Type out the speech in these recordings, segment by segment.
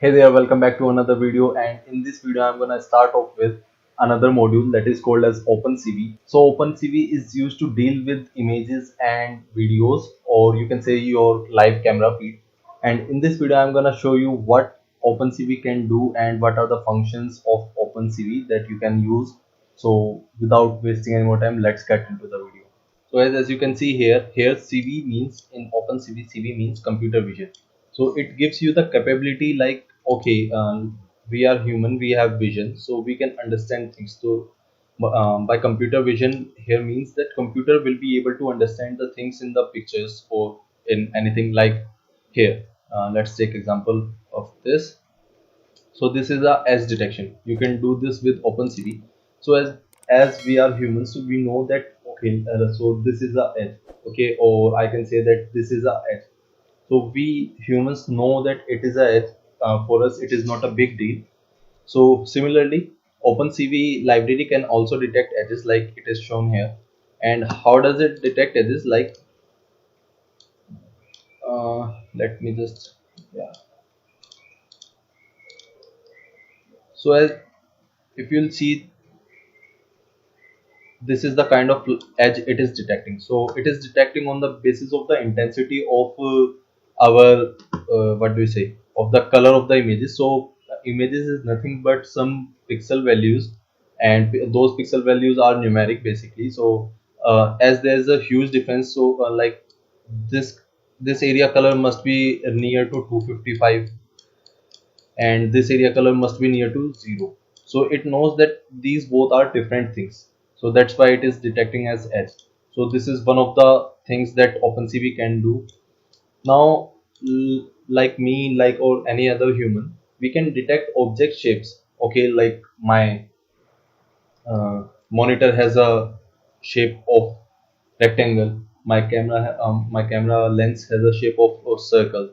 Hey there, welcome back to another video, and in this video I'm gonna start off with another module that is called as OpenCV. So OpenCV is used to deal with images and videos, or you can say your live camera feed. And in this video I'm gonna show you what OpenCV can do and what are the functions of OpenCV that you can use. So without wasting any more time, let's get into the video. So as you can see here CV means in OpenCV, CV means computer vision. So it gives you the capability like, okay, we are human, we have vision, so we can understand things. So by computer vision here means that computer will be able to understand the things in the pictures or in anything like here. Let's take example of this. So this is a edge detection. You can do this with OpenCV. So as we are humans, so we know that, okay, so this is a edge, okay, or I can say that this is a edge. So we humans know that it is a edge. For us it is not a big deal. So similarly, OpenCV library can also detect edges like it is shown here. And how does it detect edges? Like, let me just, yeah. So as if you'll see, this is the kind of edge it is detecting. So it is detecting on the basis of the intensity of our what do you say, of the color of the images. So images is nothing but some pixel values, and those pixel values are numeric basically. So as there is a huge difference, so like this this area color must be near to 255, and this area color must be near to 0. So it knows that these both are different things, so that's why it is detecting as edge. So this is one of the things that OpenCV can do. Now like me, like or any other human, we can detect object shapes. Okay, like my monitor has a shape of rectangle, my camera lens has a shape of a circle.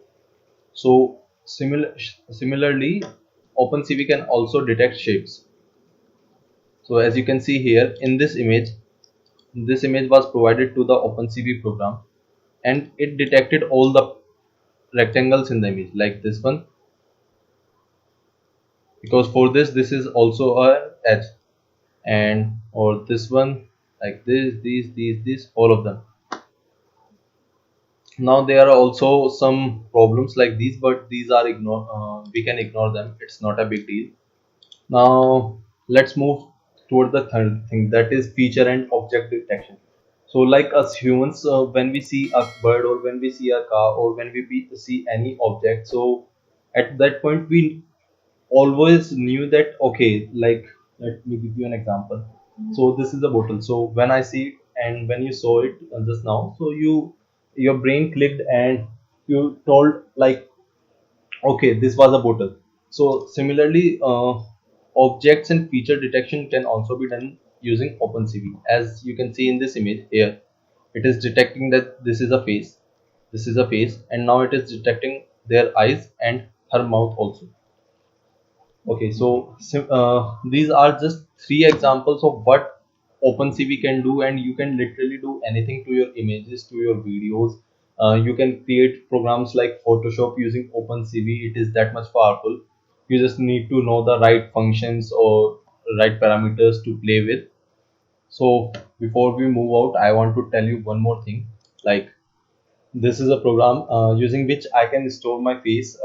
So similarly, OpenCV can also detect shapes. So as you can see here in this image was provided to the OpenCV program, and it detected all the rectangles in the image like this one, because for this is also a edge, and or this one like this, these, all of them. Now there are also some problems like these, but these are we can ignore them. It's not a big deal. Now let's move toward the third thing, that is feature and object detection. So like us humans, when we see a bird or when we see a car or when see any object, so at that point we always knew that, okay, like let me give you an example. So this is a bottle. So when I see it and when you saw it just now, so your brain clicked and you told like, okay, this was a bottle. So similarly, objects and feature detection can also be done using OpenCV. As you can see in this image here, it is detecting that this is a face, this is a face, and now it is detecting their eyes and her mouth also. Okay, so these are just three examples of what OpenCV can do, and you can literally do anything to your images, to your videos. You can create programs like Photoshop using OpenCV. It is that much powerful. You just need to know the right functions or right parameters to play with. So before we move out, I want to tell you one more thing. Like, this is a program using which I can store my face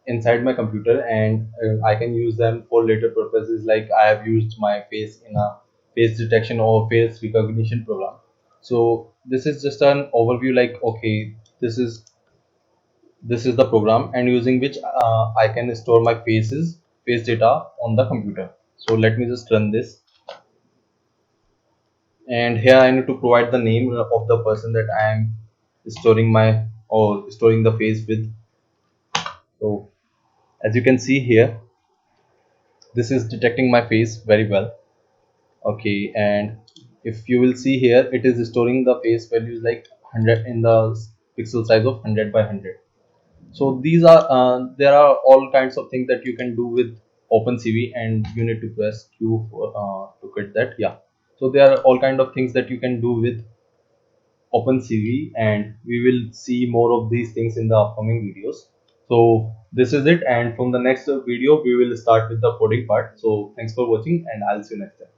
inside my computer, and I can use them for later purposes. Like I have used my face in a face detection or face recognition program. So this is just an overview. Like, okay, this is the program, and using which I can store my face data on the computer. So let me just run this, and here I need to provide the name of the person that I am storing my or storing the face with. So as you can see here, this is detecting my face very well. Okay, and if you will see here, it is storing the face values like 100 in the pixel size of 100 by 100. So these are there are all kinds of things that you can do with OpenCV, and you need to press Q for, to get that. Yeah, so there are all kind of things that you can do with OpenCV, and we will see more of these things in the upcoming videos. So this is it, and from the next video we will start with the coding part. So thanks for watching, and I'll see you next time.